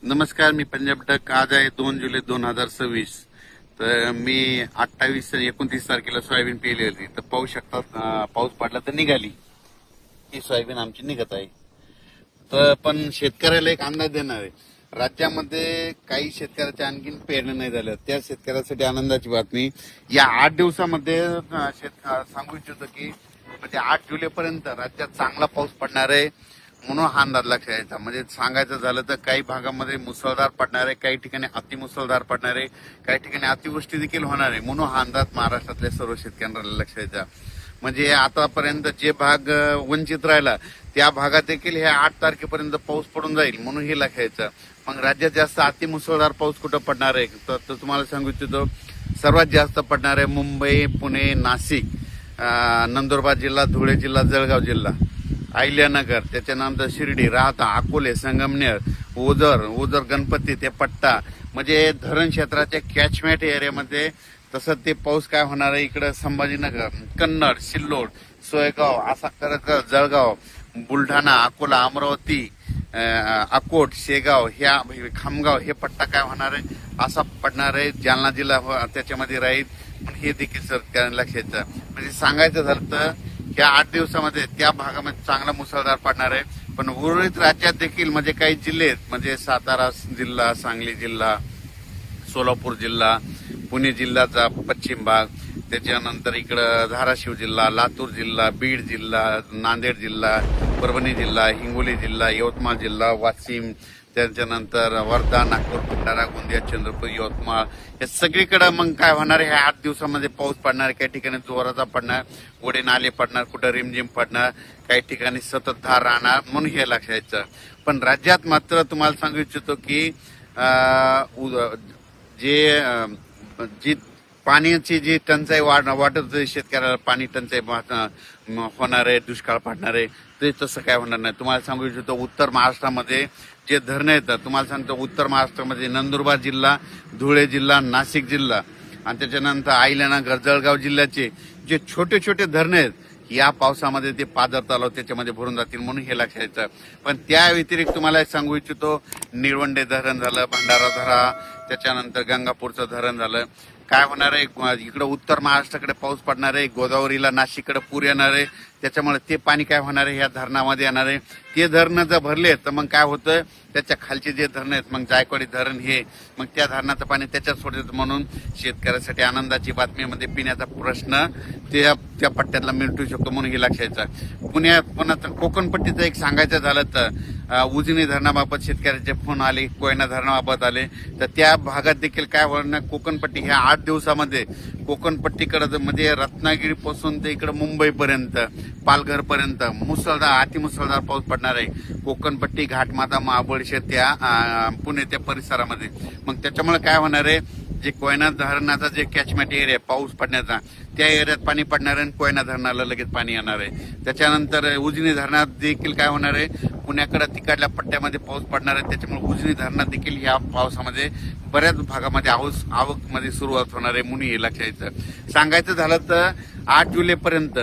नमस्कार, मी पंजाब टक. आज आहे 2 जुलै 2026. तर मी 28 आणि 29 तारखेला सोयाबीन पेरली होती. तर पाहू शकतात, पाऊस पडला तर निघाली ही सोयाबीन आमची निघत आहे. तर पण शेतकऱ्याला एक अंदाज देणार आहे. राज्यामध्ये काही शेतकऱ्याच्या आणखीन पेरणी नाही झाल्या. त्या शेतकऱ्यासाठी आनंदाची बातमी. या 8 दिवसामध्ये सांगू इच्छितो की म्हणजे 8 जुलैपर्यंत राज्यात चांगला पाऊस पडणार आहे, म्हणून हा अंदाज लक्षात यायचा. म्हणजे सांगायचं झालं तर काही भागामध्ये मुसळधार पडणार आहे, काही ठिकाणी अतिमुसळधार पडणार आहे, काही ठिकाणी अतिवृष्टी देखील होणार आहे, म्हणून हा अंदाज महाराष्ट्रातल्या सर्व शेतकऱ्यांना लक्षात यायचा. म्हणजे आतापर्यंत जे भाग वंचित राहिला त्या भागात देखील हे 8 तारखेपर्यंत पाऊस पडून जाईल, म्हणून हे लक्षात यायचं. मग राज्यात जास्त अतिमुसळधार पाऊस कुठं पडणार आहे तर तुम्हाला सांगू इच्छितो, सर्वात जास्त पडणार आहे मुंबई, पुणे, नाशिक, नंदुरबार जिल्हा, धुळे जिल्हा, जळगाव जिल्हा, अहिल्यानगर, त्याच्यानंतर शिर्डी, राहता, अकोले, संगमनेर, ओझर गणपती ते पट्टा, म्हणजे धरण क्षेत्राच्या कॅचमेंट एरियामध्ये. तसं ते पाऊस काय होणार आहे इकडं संभाजीनगर, कन्नड, सिल्लोड, सोयगाव, असा करत जळगाव, बुलढाणा, अकोला, अमरावती, अकोट, शेगाव, ह्या खामगाव हे पट्टा काय होणार आहे असा पडणार आहे. जालना जिल्हा त्याच्यामध्ये राहील, पण हे देखील सरकार लक्षात. म्हणजे सांगायचं झालं तर या 8 दिवसामध्ये त्या भागामध्ये चांगला मुसळधार पडणार आहे. पण उर्वरित राज्यात देखील म्हणजे काही जिल्हे म्हणजे सातारा जिल्हा, सांगली जिल्हा, सोलापूर जिल्हा, पुणे जिल्ह्याचा पश्चिम भाग, त्याच्यानंतर इकडं धाराशिव जिल्हा, लातूर जिल्हा, बीड जिल्हा, नांदेड जिल्हा, परभणी जिल्हा, हिंगोली जिल्हा, यवतमाळ जिल्हा, वाशिम, त्याच्यानंतर वर्धा, नागपूर, भंडारा, गोंदिया, चंद्रपूर, यवतमाळ, हे सगळीकडे मग काय होणार आहे, ह्या 8 दिवसामध्ये पाऊस पडणार. काही ठिकाणी जोराचा पडणार, ओढे नाले पडणार, कुठं रिमझिम पडणार, काही ठिकाणी सततधार राहणार, म्हणून हे लक्षात यायचं. पण राज्यात मात्र तुम्हाला सांगू इच्छितो की जी पाण्याची जी टंचाई वाटत शेतकऱ्याला, पाणी टंचाई होणार आहे, दुष्काळ पडणार आहे, ते तसं काय होणार नाही. तुम्हाला सांगू इच्छितो, उत्तर महाराष्ट्रामध्ये जे धरणं येतात, तुम्हाला सांगतो उत्तर महाराष्ट्रामध्ये नंदुरबार जिल्हा, धुळे जिल्हा, नाशिक जिल्हा आणि त्याच्यानंतर अहिल्यानगर, जळगाव जिल्ह्याचे जे छोटे छोटे धरणं आहेत, या पावसामध्ये ते पाझर तलाव त्याच्यामध्ये भरून जातील, म्हणून हे लक्षात यायचं. पण त्या व्यतिरिक्त तुम्हाला सांगू इच्छितो, निळवंडे धरण झालं, भंडारा धरा, त्याच्यानंतर गंगापूरचं धरण झालं. काय होणार आहे, इकडं उत्तर महाराष्ट्राकडे पाऊस पडणार आहे, गोदावरीला, नाशिककडे पूर येणार आहे, त्याच्यामुळे ते पाणी काय होणार आहे ह्या धरणामध्ये येणार आहे. ते धरणं जर भरले तर मग काय होतं, त्याच्या खालचे जे धरणं आहेत, मग जायकवाडी धरण हे, मग त्या धरणाचं पाणी त्याच्यात सोडतात, म्हणून शेतकऱ्यासाठी आनंदाची बातमी. म्हणजे पिण्याचा प्रश्न त्या पट्ट्यातला मिटू शकतो, म्हणून हे लक्षात यायचं. पुन्हा कोकणपट्टीचं एक सांगायचं झालं तर उजनी धरणाबाबत शेतकऱ्याचे फोन आले, कोयना धरणाबाबत आले, तर त्या भागात देखील काय होणार, कोकणपट्टी ह्या 8 दिवसामध्ये कोकणपट्टीकडे म्हणजे रत्नागिरीपासून ते इकडे मुंबईपर्यंत, पालघरपर्यंत मुसळधार, अतिमुसळधार पाऊस पडणार आहे. कोकणपट्टी, घाटमाता, महाबळेश्वर, त्या पुणे त्या परिसरामध्ये. मग त्याच्यामुळे काय होणार आहे, जे कोयना धरणाचा जे कॅचमेंट एरिया पाऊस पडण्याचा, त्या एरियात पाणी पडणार आहे आणि कोयना धरणाला लगेच पाणी येणार आहे. त्याच्यानंतर उजनी धरणात देखील काय होणार आहे, पुण्याकडे तिकडल्या पट्ट्यामध्ये पाऊस पडणार आहे. त्याच्यामुळे उजनी धरणात देखील ह्या पावसामध्ये बऱ्याच भागामध्ये आवकमध्ये सुरुवात होणार आहे, म्हणून हे लक्षात यायचं. सांगायचं झालं तर 8 जुलैपर्यंत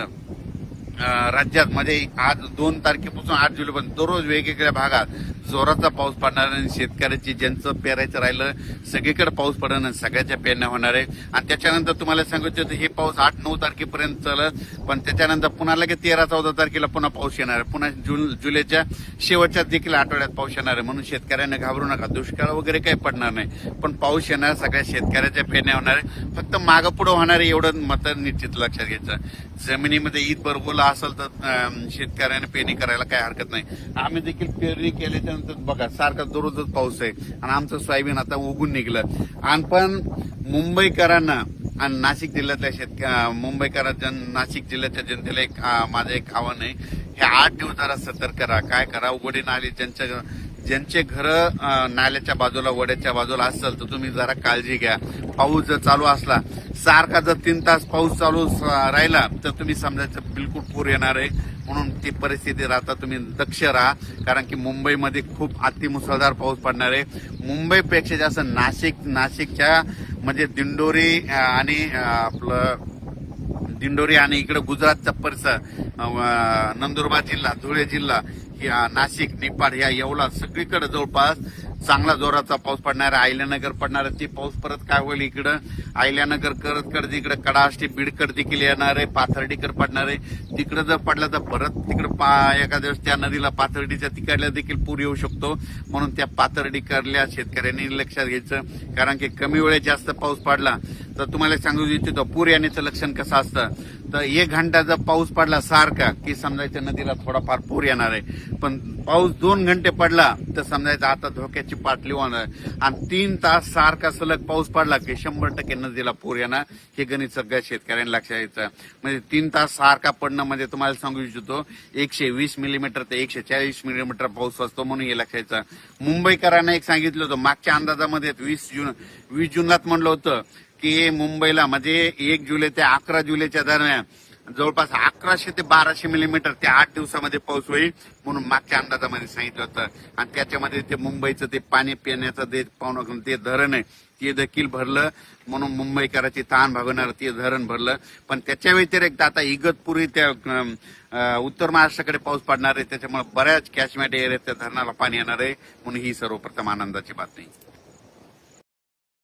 राज्यात म्हणजे आज 2 तारखेपासून 8 जुलैपर्यंत दररोज वेगवेगळ्या भागात जोराचा पाऊस पडणार आहे. शेतकऱ्याची ज्यांचं पेरायचं राहिलं सगळीकडे पाऊस पडणार, सगळ्याच्या पेरण्या होणार आहे. आणि त्याच्यानंतर तुम्हाला सांगायचं हे पाऊस 8-9 तारखेपर्यंत चालत, पण त्याच्यानंतर पुन्हा लगेच 13-14 तारखेला पुन्हा पाऊस येणार आहे. पुन्हा जुलैच्या शेवटच्या देखील आठवड्यात पाऊस येणार आहे, म्हणून शेतकऱ्यांना घाबरू नका. दुष्काळ वगैरे काही पडणार नाही, पण पाऊस येणार, सगळ्या शेतकऱ्याच्या पेरण्या होणार आहे. फक्त मागं पुढं होणार आहे एवढं मात्र निश्चित लक्षात घ्यायचं. जमिनीमध्ये ईद बरोबर असेल तर शेतकऱ्याने पेरणी करायला काही हरकत नाही. आम्ही देखील पेरणी केल्याच्या नंतर बघा सारखा दररोजच पाऊस आहे आणि आमचं सोयाबीन आता उगून निघलं. आणि पण मुंबईकरांना आणि नाशिक जिल्ह्यातल्या मुंबईकरांच्या, नाशिक जिल्ह्याच्या जनतेला एक माझं एक आव्हान आहे, हे 8 दिवस जरा सतर्क करा. काय करा, उघडे नाले ज्यांचे घर नाल्याच्या बाजूला, वड्याच्या बाजूला असेल तर तुम्ही जरा काळजी घ्या. पाऊस जर चालू असला, सारखा जर 3 तास पाऊस चालू राहिला तर तुम्ही समजायचं बिलकुल पूर येणार आहे, म्हणून ती परिस्थिती राहता तुम्ही दक्ष राहा. कारण की मुंबईमध्ये खूप अतिमुसळधार पाऊस पडणार आहे. मुंबईपेक्षा जास्त नाशिकच्या म्हणजे दिंडोरी आणि आपलं दिंडोरी आणि इकडे गुजरातचा परिसर, नंदुरबार जिल्हा, धुळे जिल्हा, नाशिक, निपाड, ह्या येवला सगळीकडे जवळपास चांगला जोराचा पाऊस पडणार आहे. अहिल्यानगर पडणार आहे. ते पाऊस परत काय होईल इकडं अहिल्यानगर करत इकडे कडाष्टी बीडकर देखील येणार आहे. पाथर्डीकर पडणार आहे. तिकडे जर पडलं तर परत तिकडे एका दिवस त्या नदीला पाथर्डीच्या तिकडल्या देखील पूर येऊ शकतो. म्हणून त्या पाथर्डीकरल्या शेतकऱ्यांनी लक्षात घ्यायचं. कारण की कमी वेळेत जास्त पाऊस पडला तर तुम्हाला सांगू इच्छितो पूर येण्याचं लक्षण कसं असतं तर 1 घंटा जर पाऊस पडला सारखा की समजायचं नदीला थोडाफार पूर येणार आहे. पण पाऊस 2 घंटे पडला तर समजायचं आता धोक्याची पातळी होणार. आणि 3 तास सारखा सलग पाऊस पडला की 100% नदीला पूर येणार. हे गणित सगळ्या शेतकऱ्यांना लक्षात यायचं. म्हणजे 3 तास सारखा पडणं म्हणजे तुम्हाला सांगू इच्छितो 120 मिलीमीटर ते 140 मिलीमीटर पाऊस असतो. म्हणून हे लक्षात यायचं. मुंबईकरांना एक सांगितलं होतं मागच्या अंदाजामध्ये 20 जूनलाच म्हणलं होतं की मुंबईला म्हणजे 1 जुलै ते 11 जुलैच्या दरम्यान जवळपास 1100 ते 1200 मिलीमीटर त्या 8 दिवसामध्ये पाऊस होईल म्हणून मागच्या अंदाजामध्ये सांगितलं होतं. आणि त्याच्यामध्ये ते मुंबईचं ते पाणी पिण्याचं ते धरण आहे ते देखील भरलं. म्हणून मुंबईकरांची ताण भागवणार ते धरण भरलं. पण त्याच्या व्यतिरिक्त आता इगतपुरी त्या उत्तर महाराष्ट्राकडे पाऊस पडणार आहे. त्याच्यामुळे बऱ्याच कॅचमेट एरियात त्या धरणाला पाणी येणार आहे. म्हणून ही सर्वप्रथम आनंदाची बातमी.